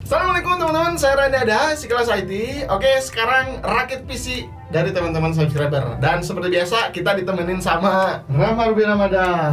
Assalamualaikum teman-teman, saya Randy Ada, Sekelas IT. Oke, sekarang rakit PC dari teman-teman subscriber. Dan seperti biasa, kita ditemenin sama Rama Ruby Ramadan.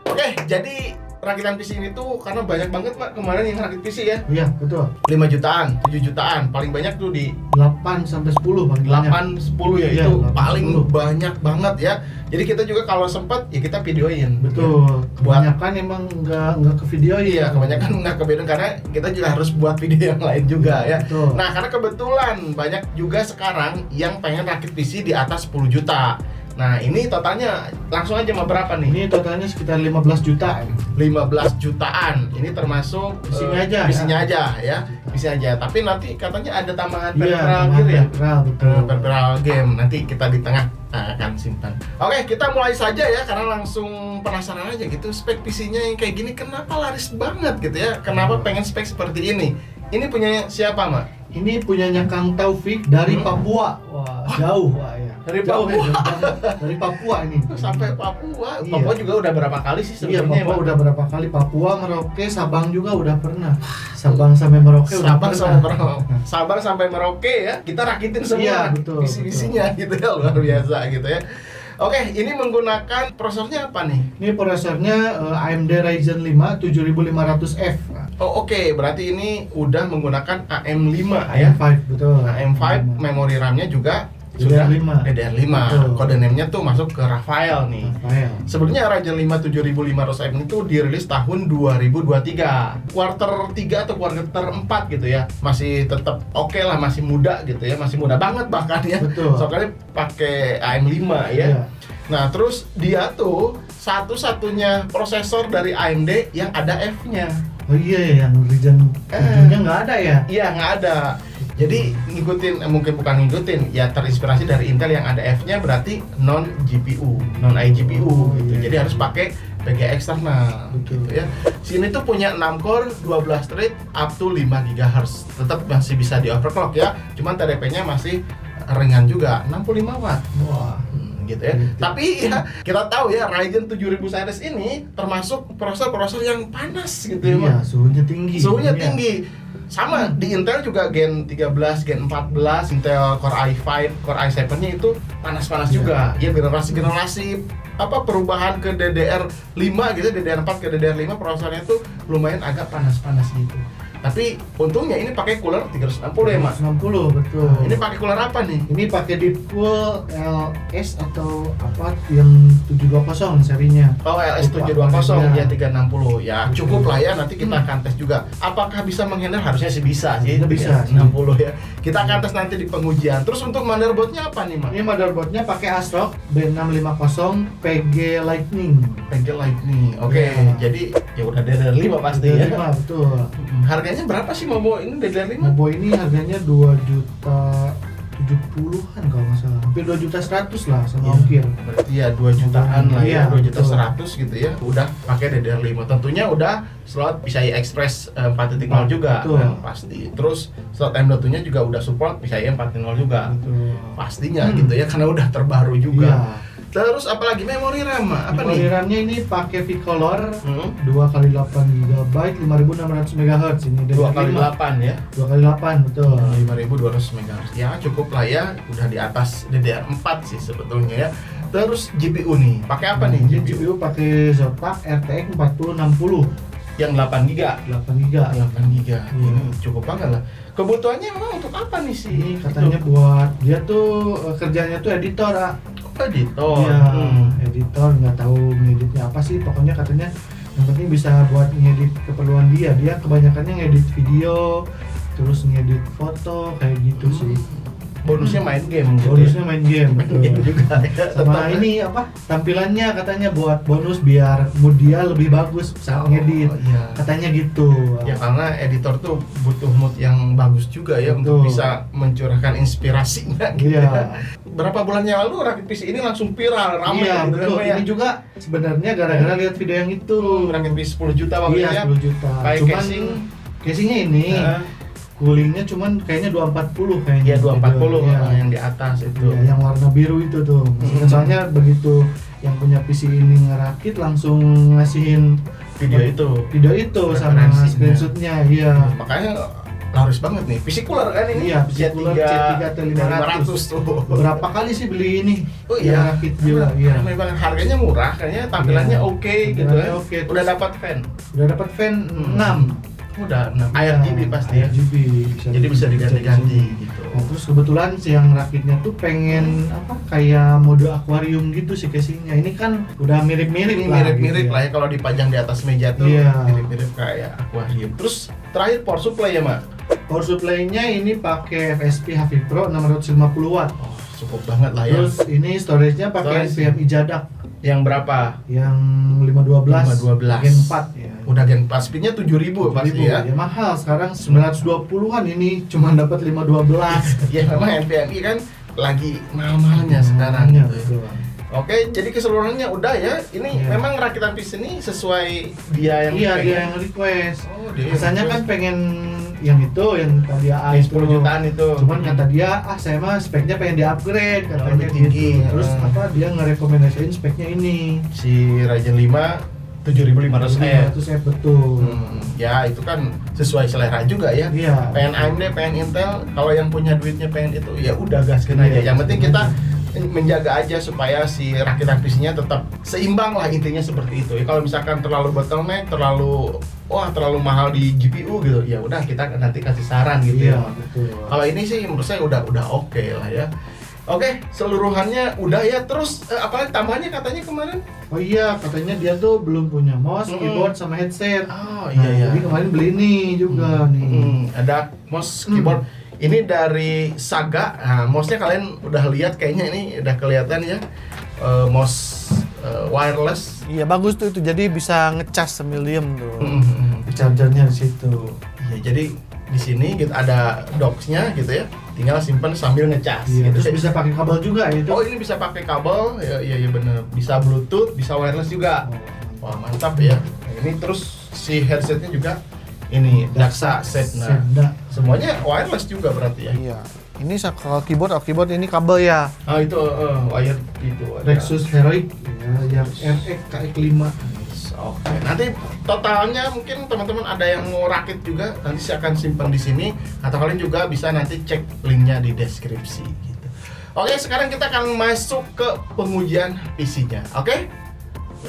Oke, jadi rakitan PC ini tuh karena banyak banget Pak kemarin yang rakit PC ya. Iya, betul. 5 jutaan, 7 jutaan, paling banyak tuh di 8 sampai 10 paling banyak. 8-10 ya, Iya, itu 8, paling 10. banyak banget ya. Jadi kita juga kalau sempat ya kita videoin. Betul. Buat Kebanyakan emang nggak ke video iya, kebanyakan nggak kebetulan karena kita juga harus buat video yang lain juga ya. Betul. Nah, karena kebetulan banyak juga sekarang yang pengen rakit PC di atas 10 juta. Nah, ini totalnya langsung aja mau berapa nih? Ini totalnya sekitar 15 juta. 15 jutaan. Ini termasuk Isinya aja, isinya aja ya. Isinya aja. Tapi nanti katanya ada tambahan Iya, peripheral tambahan gear ya. peripheral, betul. Peripheral game. Nanti kita di tengah akan simpan. Oke, kita mulai saja ya karena langsung penasaran aja gitu spek PC-nya yang kayak gini kenapa laris banget gitu ya. Kenapa pengen spek seperti ini? Ini punya siapa, Mak? Ini punyanya Kang Taufik dari Papua. Wah, jauh, Wah, ya. Dari Jauh, Papua. ya, dari Papua ini. Sampai Papua. Iya. Papua juga udah berapa kali sih Iya, sebenarnya? Papua Mak? udah berapa kali. Papua, Merauke, Sabang juga udah pernah. Sabang sampai Merauke udah Sabang pernah. sampai Merauke. Sabang sampai Merauke ya. Kita rakitin semua Iya, betul, PC-PC-nya gitu ya, luar biasa gitu ya. Oke, ini menggunakan prosesornya apa nih? Ini prosesornya AMD Ryzen 5 7500F. Oh oke, berarti ini udah menggunakan AM5 ya. AM5 betul. AM5 memori RAM-nya juga sudah DDR5. DDR5. Betul. Kode name-nya tuh masuk ke Rafael nih. Rafael. Sebelumnya Ryzen 5 7500F itu dirilis tahun 2023. Quarter 3 atau quarter 4 gitu ya. Masih tetap oke lah, masih muda gitu ya. Masih muda banget bahkan ya. Betul. Soalnya pakai AM5 ya. Iya. Nah, terus dia tuh satu-satunya prosesor dari AMD yang ada F-nya. Oh iya, yang Ryzen 7-nya nggak ada ya? Iya, nggak ada. Jadi ngikutin, mungkin bukan ngikutin, ya terinspirasi dari Intel yang ada F-nya berarti non GPU, non iGPU gitu. Iya. Jadi harus pakai VGA eksternal Betul. gitu ya. Sini tuh punya 6 core, 12 thread, up to 5 GHz. Tetap masih bisa di overclock ya. Cuman TDP-nya masih ringan juga, 65 watt. Wah. Gitu ya. Gitu. Tapi ya kita tahu ya Ryzen 7000 series ini termasuk prosesor-prosesor yang panas gitu ya, Iya, Mak. suhunya tinggi. Suhunya Iya. tinggi. Sama di Intel juga Gen 13, Gen 14, Intel Core i5, Core i7-nya itu panas-panas Iya. juga. Ya generasi-generasi apa perubahan ke DDR5 gitu, DDR4 ke DDR5 prosesornya tuh lumayan agak panas-panas gitu. Tapi untungnya ini pakai cooler 360 ya, Mas. 60 betul. Ini pakai cooler apa nih? Ini pakai Deepcool LS atau apa yang 720 serinya. Oh, LS720 ya 360. Ya, cukup lah ya, nanti kita akan tes juga. Apakah bisa menghandle? Harusnya sih bisa sih. Bisa, 60 ya. Kita akan tes nanti di pengujian. Terus untuk motherboardnya apa nih, Mas? Ini motherboardnya pakai ASRock B650 PG Lightning. PG Lightning. Oke, Ya. jadi ya udah DDR5 pasti ya. DDR5 betul. Harganya berapa sih Mobo ini DDR5? Mobo ini harganya 2.070.000-an kalau nggak salah. Hampir 2.100.000 lah sama ongkir. Berarti ya 2 jutaan lah ya, Iya, 2.100.000 gitu ya. Udah pakai DDR5. Tentunya udah slot PCI Express 4.0 juga Betul. pasti. Terus slot M.2-nya juga udah support PCI 4.0 juga. Betul. Pastinya gitu ya karena udah terbaru juga. Iya. Terus apalagi memori RAM? Apa Memori nih? RAM-nya ini pakai V-Color 2x8 GB 5600 MHz ini 2x8 ya. 2x8 betul. 5200 MHz. Ya cukup lah ya, udah di atas DDR4 sih sebetulnya ya. Terus GPU nih, pakai apa nih Ini GPU? GPU pakai Zotac RTX 4060 Yang 8 GB. 8 GB. 8 GB. Iya. Ini cukup banget lah. Kebutuhannya memang untuk apa nih sih? Ini katanya buat dia tuh kerjanya tuh editor, editor. Iya, editor nggak tahu ngeditnya apa sih, pokoknya katanya yang penting bisa buat ngedit keperluan dia. Dia kebanyakannya ngedit video, terus ngedit foto kayak gitu sih. Bonusnya main game gitu. Bonusnya main game, betul. Game juga ya. Sama Tetap. ini apa? Tampilannya katanya buat bonus biar mood dia lebih bagus saat ngedit. Iya. Katanya gitu. Ya karena editor tuh butuh mood yang bagus juga ya untuk Betul. bisa mencurahkan inspirasinya gitu. Iya. Ya. Berapa bulan yang lalu rakit PC ini langsung viral, ramai Iya, gitu betul. kan, ya. Ini juga sebenarnya gara-gara lihat video yang itu. Rakit PC 10 juta waktu Iya, ya. 10 juta. Pakai Cuman casing. casingnya ini coolingnya cuman kayaknya 240 kayaknya. Iya 240 Iya. yang di atas itu. Iya, yang warna biru itu tuh. Soalnya begitu yang punya PC ini ngerakit langsung ngasihin video itu sama referensinya. screenshotnya, iya. Makanya laris banget nih. PC cooler kan ini? Iya, PC cooler C3 T500 tuh. Berapa kali sih beli ini? Oh iya, rakit juga, iya. Ramai banget. Harganya murah, kayaknya tampilannya Iya, oke gitu tampilannya ya. oke. Udah dapat fan. Udah dapat fan 6. Udah 6 RGB pasti ya. RGB Jadi bisa diganti-ganti gitu. Nah, terus kebetulan si yang rakitnya tuh pengen kayak mode akuarium gitu sih casingnya. Ini kan udah mirip-mirip Ini lah. mirip-mirip gitu lah ya kalau dipajang di atas meja tuh Iya. mirip-mirip kayak akuarium. Terus terakhir power supply ya, Mak? Power supply-nya ini pakai FSP HV Pro 650 watt. Oh, cukup banget lah ya. Terus ini storage-nya pakai Storage. NVMe Jadak Yang berapa? yang 512 512. Gen 4 ya. Udah Gen 4 speed-nya 7.000 pasti ya. Ya mahal sekarang 920-an ini cuma dapat 512. Ya memang NVMe kan lagi mahal-mahalnya sekarang Makanya, gitu. betul. Oke, jadi keseluruhannya udah ya. Ini Iya. memang rakitan PC ini sesuai dia yang Iya, pengen. dia yang request. Oh, dia Biasanya yang kan pengen yang itu, yang tadi A yang itu 10 jutaan itu. Cuman kata dia, saya mah speknya pengen di-upgrade katanya lebih tinggi, gitu. Terus ya. dia ngerekomendasiin speknya ini. Si Ryzen 5 7500F. 500F betul. Ya itu kan sesuai selera juga ya. Iya. Pengen AMD, pengen Intel, kalau yang punya duitnya pengen itu ya udah gaskin Iya, aja. Yang penting gaskin kita aja. menjaga aja supaya si rakitan PC-nya tetap seimbang lah, intinya seperti itu. Ya, kalau misalkan terlalu bottleneck, terlalu mahal di GPU gitu, ya udah kita nanti kasih saran gitu Iya, ya. betul. Kalau ini sih menurut saya udah oke lah ya. Oke, seluruhannya udah ya. Terus apalagi tambahannya katanya kemarin? Oh iya, katanya dia tuh belum punya mouse, Mm-mm. keyboard sama headset. Oh Jadi kemarin beli nih juga nih. Ada mouse keyboard. Ini dari Saga. Nah, mouse-nya kalian udah lihat kayaknya, ini udah kelihatan ya. Mouse wireless. Iya bagus tuh itu, jadi bisa ngecas semilium tuh. Chargernya di situ. Ya, jadi di sini gitu ada docksnya gitu ya. Tinggal simpan sambil ngecas. Iya, gitu. terus bisa pakai kabel juga itu. Oh, ini bisa pakai kabel. Ya bener. Bisa Bluetooth, bisa wireless juga. Wah, mantap ya. Nah, ini terus si headsetnya juga ini Daxa Sedna. Semuanya wireless juga berarti ya. Iya. Ini kalau keyboard ini kabel ya. Ah itu wire itu. ada. Lexus Heroic ya, yang RX KX5. Oke. Nanti totalnya mungkin teman-teman ada yang mau rakit juga, nanti saya akan simpan di sini, atau kalian juga bisa nanti cek linknya di deskripsi gitu. Oke, sekarang kita akan masuk ke pengujian PC-nya. Oke?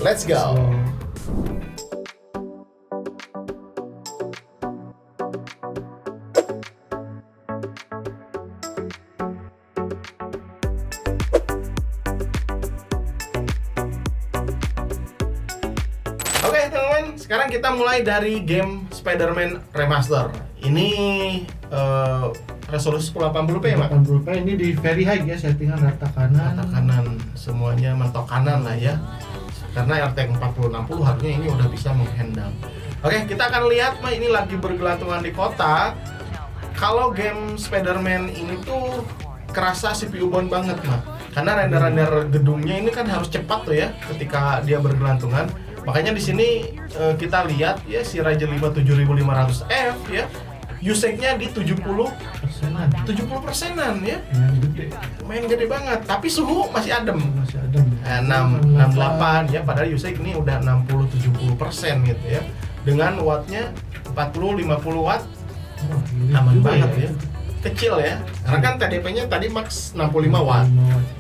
Let's go. Oke teman-teman, sekarang kita mulai dari game Spider-Man Remaster. Ini resolusi 1080p ya, Mak? 80p ini di very high ya, settingan rata kanan. Mata kanan, semuanya mentok kanan lah ya. Karena RTX 4060 harusnya ini udah bisa menghandle. Oke, kita akan lihat, Mak, ini lagi bergelantungan di kota. Kalau game Spider-Man ini tuh kerasa CPU bound banget, Mak. Karena render-render gedungnya ini kan harus cepat tuh ya ketika dia bergelantungan. Makanya di sini kita lihat ya si Ryzen 5 7500F ya, usage-nya di 70%-an ya. Main gede banget, tapi suhu masih adem. Masih adem. 68 ya, padahal usage ini udah 60-70% gitu ya. Dengan wattnya 40-50 watt, aman banget ya. Kecil ya, karena kan TDP-nya tadi max 65 watt.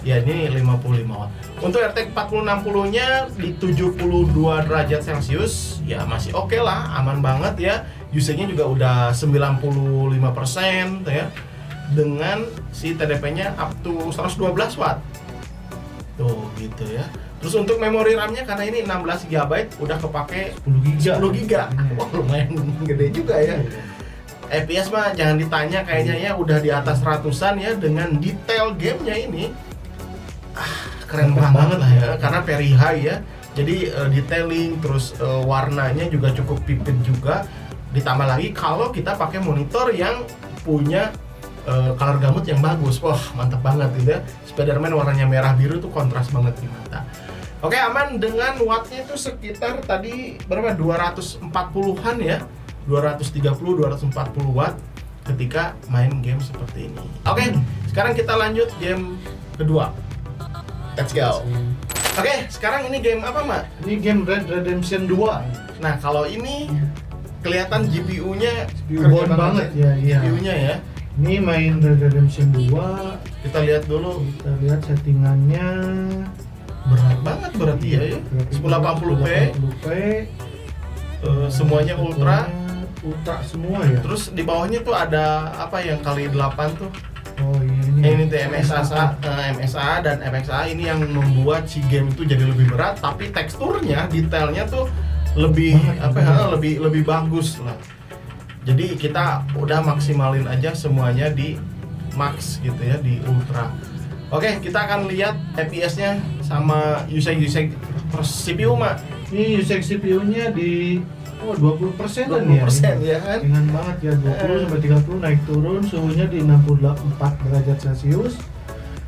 Ya ini 55 watt. Untuk RTX 4060-nya di 72 derajat Celcius, ya masih oke lah, aman banget ya. Usage-nya juga udah 95% ya. Dengan si TDP-nya up to 112 watt. Tuh gitu ya. Terus untuk memori RAM-nya karena ini 16 GB udah kepake 10 GB. Wah, lumayan gede juga ya. FPS mah jangan ditanya, kayaknya ya udah di atas ratusan ya. Dengan detail gamenya ini keren banget lah ya, karena very high ya. Jadi detailing terus warnanya juga cukup vivid juga. Ditambah lagi kalau kita pakai monitor yang punya color gamut yang bagus. Wah, mantap banget gitu ya. Spider-Man warnanya merah biru tuh kontras banget di mata. Oke, aman dengan wattnya itu sekitar tadi berapa? 240-an ya. 230-240 watt ketika main game seperti ini. Oke, sekarang kita lanjut game kedua. Let's go. Oke, sekarang ini game apa, Mak? Ini game Red Redemption 2. Nah, kalau ini kelihatan GPU-nya GPU kerja bon banget ya, iya. GPU-nya ya. Ini main Red Redemption 2. Kita lihat dulu. Kita lihat settingannya. Berat banget berarti ya. 1080p. 1080p. Semuanya ultra. Ultra semua ya. Terus di bawahnya tuh ada apa yang kali 8 tuh? Oh iya Ini tuh MSA dan FXA ini yang membuat si game itu jadi lebih berat, tapi teksturnya, detailnya tuh lebih lebih bagus lah. Jadi kita udah maksimalin aja semuanya di max gitu ya, di ultra. Oke, kita akan lihat FPS-nya sama usage per CPU, Mak. Ini usage CPU-nya di 20% kan ya? 20% ya kan? Ringan banget ya, 20 sampai 30 naik turun, suhunya di 64 derajat Celcius.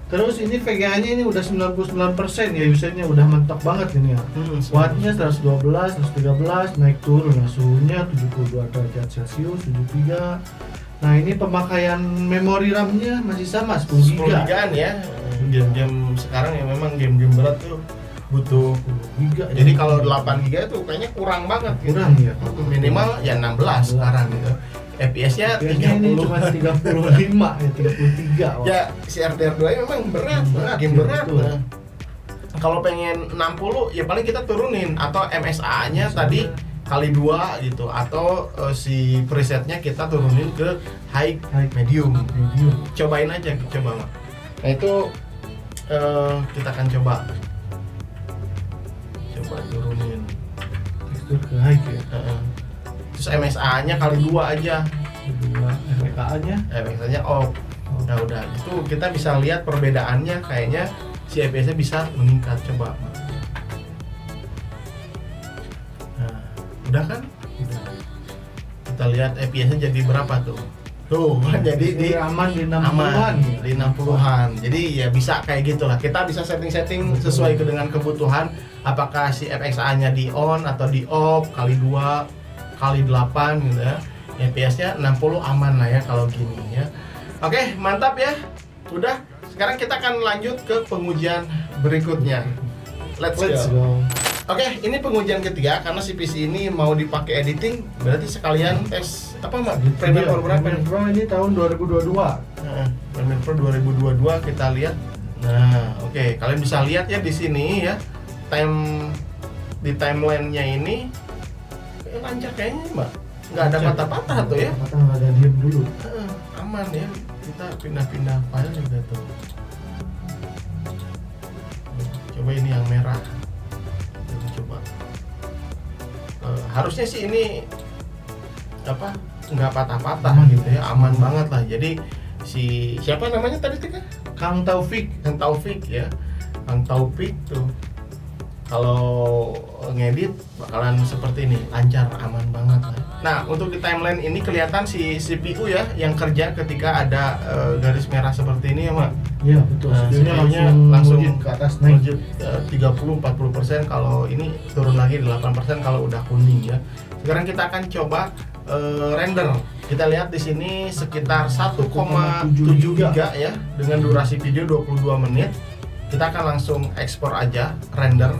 Terus ini VGA-nya ini udah 99% ya, usage-nya udah mentok banget ini ya. Wattnya 112, 113 naik turun ya, suhunya 72 derajat Celcius, 73. Nah, ini pemakaian memori RAM-nya masih sama 10 GB. GB ya. Game-game sekarang ya memang game-game berat tuh butuh 10 GB. Jadi kalau 8 GB tuh kayaknya kurang banget gitu. Kurang ya. Minimal ya 16 sekarang gitu. FPS-nya ini 30. cuma 35 ya, 33. Wah. Ya, si RDR 2 memang berat, game ya, berat. betul. Nah. Kalau pengen 60 ya paling kita turunin atau MSA-nya tadi kali 2 gitu, atau si presetnya kita turunin ke high, medium. Cobain aja, coba, Mak. Nah itu kita akan coba turunin Tekstur ke high ya. Terus MSA-nya kali 2 aja, Kedua RPK-nya. MSA-nya off. Nah udah, itu kita bisa lihat perbedaannya, kayaknya si FPS-nya bisa meningkat. Coba, Mak. Nah, udah kan? Udah. Kita lihat FPS-nya jadi berapa tuh? Tuh, jadi di aman di 60-an aman ya. di 60-an. Jadi ya bisa kayak gitulah. Kita bisa setting-setting sesuai dengan kebutuhan, apakah si FXA-nya di on atau di off, kali 2, kali 8 gitu ya. FPS-nya 60 aman lah ya kalau gini ya. Oke, mantap ya. Udah, sekarang kita akan lanjut ke pengujian berikutnya. Let's go. Oke, ini pengujian ketiga karena si PC ini mau dipakai editing, berarti sekalian tes apa, Mak? Premiere Pro berapa nih? Premiere Pro ini tahun 2022. Premiere Pro 2022 kita lihat. Nah, oke, kalian bisa lihat ya di sini ya. Di timeline-nya ini lancar kayaknya, Mbak. Nggak ada patah-patah tuh ya. Patah nggak ada, diem dulu. Aman ya. Kita pindah-pindah file juga tuh. Coba ini yang merah. Coba. Harusnya sih ini apa? Nggak patah-patah gitu ya. Aman banget lah. Jadi si siapa namanya tadi tuh kan? Kang Taufik. Kang Taufik ya. Kang Taufik tuh kalau ngedit bakalan seperti ini, lancar, aman banget lah. Nah, untuk di timeline ini kelihatan si CPU ya yang kerja ketika ada garis merah seperti ini ya, Mak. Iya, betul. Nah, CPU-nya langsung ke atas naik. 30-40%, kalau ini turun lagi 8% kalau udah kuning ya. Sekarang kita akan coba render. Kita lihat di sini sekitar 1,7 giga ya dengan durasi video 22 menit. Kita akan langsung ekspor aja, render.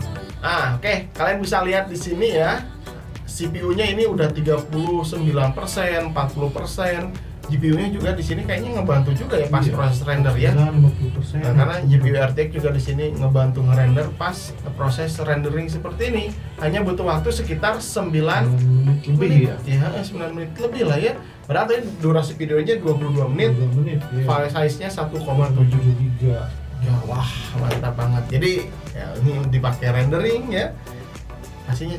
Oke, kalian bisa lihat di sini ya. CPU-nya ini udah 39%, 40%. GPU-nya juga di sini kayaknya ngebantu juga ya pas proses render ya. 50%. Nah, karena GPU RTX juga di sini ngebantu ngerender pas proses rendering seperti ini. Hanya butuh waktu sekitar 9 menit lebih ya. Ya, 9 menit lebih lah ya. Berarti durasi videonya 22 menit. 22 menit. Iya. File size-nya 1,7 giga. ya, wah mantap banget. Jadi ya, ini dipakai rendering ya, hasilnya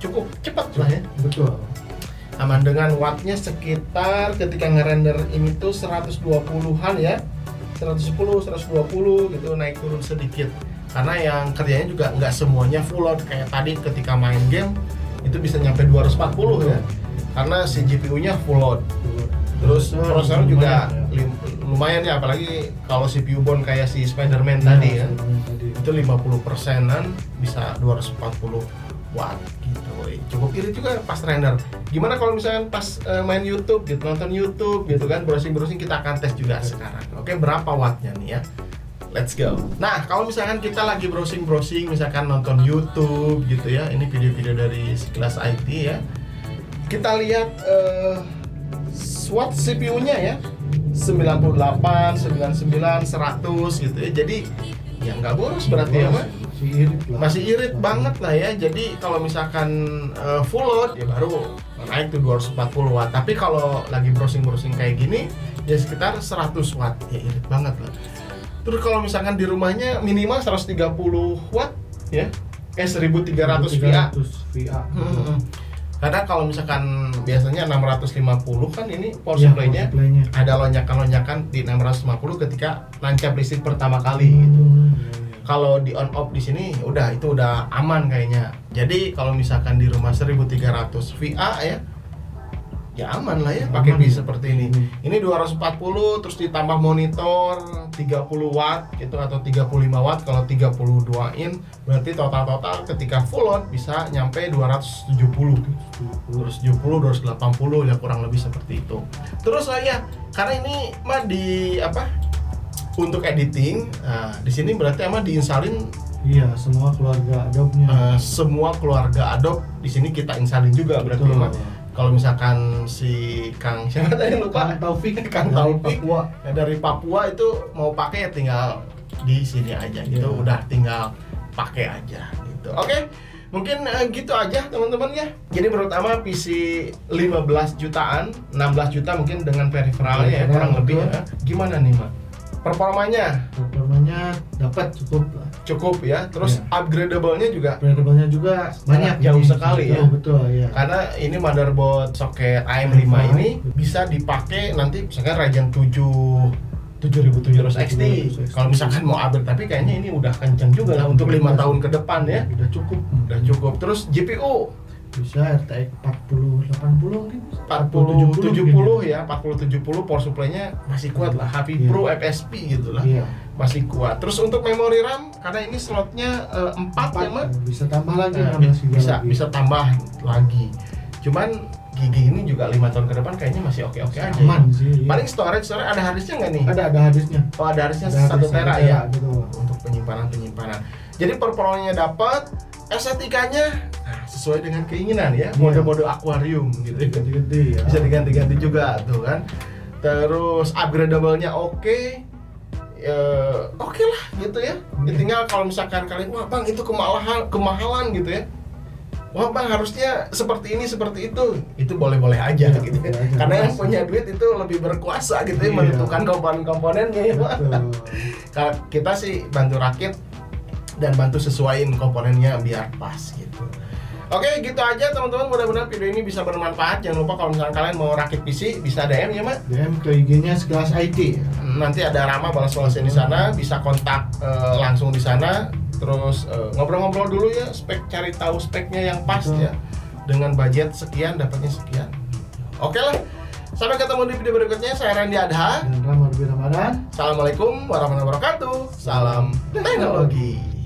cukup cepat lah ya. Betul. Aman dengan wattnya sekitar ketika ngerender ini tuh 120-an ya, 110, 120 gitu, naik turun sedikit. Karena yang kerjanya juga nggak semuanya full load kayak tadi ketika main game itu bisa nyampe 240 ya. Karena si GPU-nya full load. Terus prosesor juga lumayan ya, apalagi kalau CPU bon kayak si Spider-Man tadi ya. Itu 50%-an bisa 240 watt gitu. Cukup irit juga pas render. Gimana kalau misalkan pas main YouTube gitu, nonton YouTube gitu kan, browsing-browsing, kita akan tes juga sekarang. Oke, berapa wattnya nih ya? Let's go. Nah, kalau misalkan kita lagi browsing-browsing, misalkan nonton YouTube gitu ya, ini video-video dari Sekilas IT ya. Kita lihat watt CPU-nya ya, 98, 99, 100 gitu ya. Jadi ya nggak boros berarti ya, Mak? Masih irit lah. Masih irit banget lah ya. Jadi kalau misalkan full load ya baru naik tuh 240 watt. Tapi kalau lagi browsing-browsing kayak gini ya sekitar 100 watt. Ya irit banget lah. Terus kalau misalkan di rumahnya minimal 130 watt ya. 1300 VA. 1300 VA. Karena kalau misalkan biasanya 650 kan ini power Iya, supply-nya power supply-nya. ada lonjakan-lonjakan di 650 ketika nancap listrik pertama kali gitu. Kalau di on off di sini udah itu udah aman kayaknya. Jadi kalau misalkan di rumah 1300 VA ya aman lah ya pakai Aman bis ya. seperti ini. Ini 240 terus ditambah monitor 30 watt gitu atau 35 watt kalau 32 in berarti total ketika full load bisa nyampe 270. Terus 70 280 ya kurang lebih seperti itu. Terus ya karena ini mah di untuk editing, di sini berarti emang diinsalin Iya, semua keluarga Adobe-nya. semua keluarga Adobe di sini kita insalin juga berarti Betul. emang. Kalau misalkan si Kang siapa tadi lupa? Kang Taufik Kang dari Taufik Papua. ya, dari Papua itu mau pakai ya tinggal di sini aja gitu, Iya. udah tinggal pakai aja gitu. Oke. Mungkin gitu aja teman-teman ya. Jadi pertama PC 15 jutaan, 16 juta mungkin dengan peripheralnya ya kurang lebih ya. Gimana nih, Mak? Performanya Performanya dapat cukup lah. cukup ya. Terus upgradable-nya juga Upgradable-nya juga banyak. jauh ini. sekali ya. Betul, ya. karena ini motherboard soket AM5 ini bisa dipakai nanti misalkan Ryzen 7700 XT. Kalau misalkan mau upgrade, tapi kayaknya ini udah kenceng juga lah untuk 5 tahun ke depan ya. Udah cukup. Udah cukup. Terus GPU Bisa RTX 4080 mungkin. 4070 ya, 4070 power supply-nya masih kuat lah. HP Iya. Pro FSP gitu lah. Iya. Masih kuat. Terus untuk memori RAM karena ini slotnya 4 ya, Mak. Bisa tambah lagi Nah, 16 GB lagi. bisa tambah lagi. Cuman gigi ini juga 5 tahun ke depan kayaknya masih oke-oke aja. Aman ya. sih. Iya. Paling storage ada harddisknya nggak nih? Ada harddisknya. Oh, ada harddisknya Ada 1 harddisk tera 1 ya gitu. untuk penyimpanan. Jadi performanya dapat, estetikanya sesuai dengan keinginan ya. Iya. Mode-mode akuarium gitu. Gede-gede ya. Bisa diganti-ganti juga tuh kan. Terus upgradable-nya oke. Oke lah gitu ya. Ya, tinggal kalau misalkan kalian wah Bang itu kemahalan gitu ya. Wah Bang harusnya seperti ini seperti itu boleh-boleh aja Iya, gitu ya. boleh aja. Karena yang punya duit itu lebih berkuasa gitu ya Iya. menentukan komponen-komponennya ya. Betul. Kalau kita sih bantu rakit dan bantu sesuaiin komponennya biar pas gitu. Oke, gitu aja teman-teman. Mudah-mudahan video ini bisa bermanfaat. Jangan lupa kalau misalkan kalian mau rakit PC bisa DM ya, Mak. DM ke IG-nya Sekilas IT. Nanti ada Rama balas-balasin di sana, bisa kontak langsung di sana. Terus ngobrol-ngobrol dulu ya, cari tahu speknya yang pas Betul. ya. Dengan budget sekian dapatnya sekian. Oke lah. Sampai ketemu di video berikutnya. Saya Randy Adha. Dan Ramadan. Assalamualaikum warahmatullahi wabarakatuh. Salam teknologi.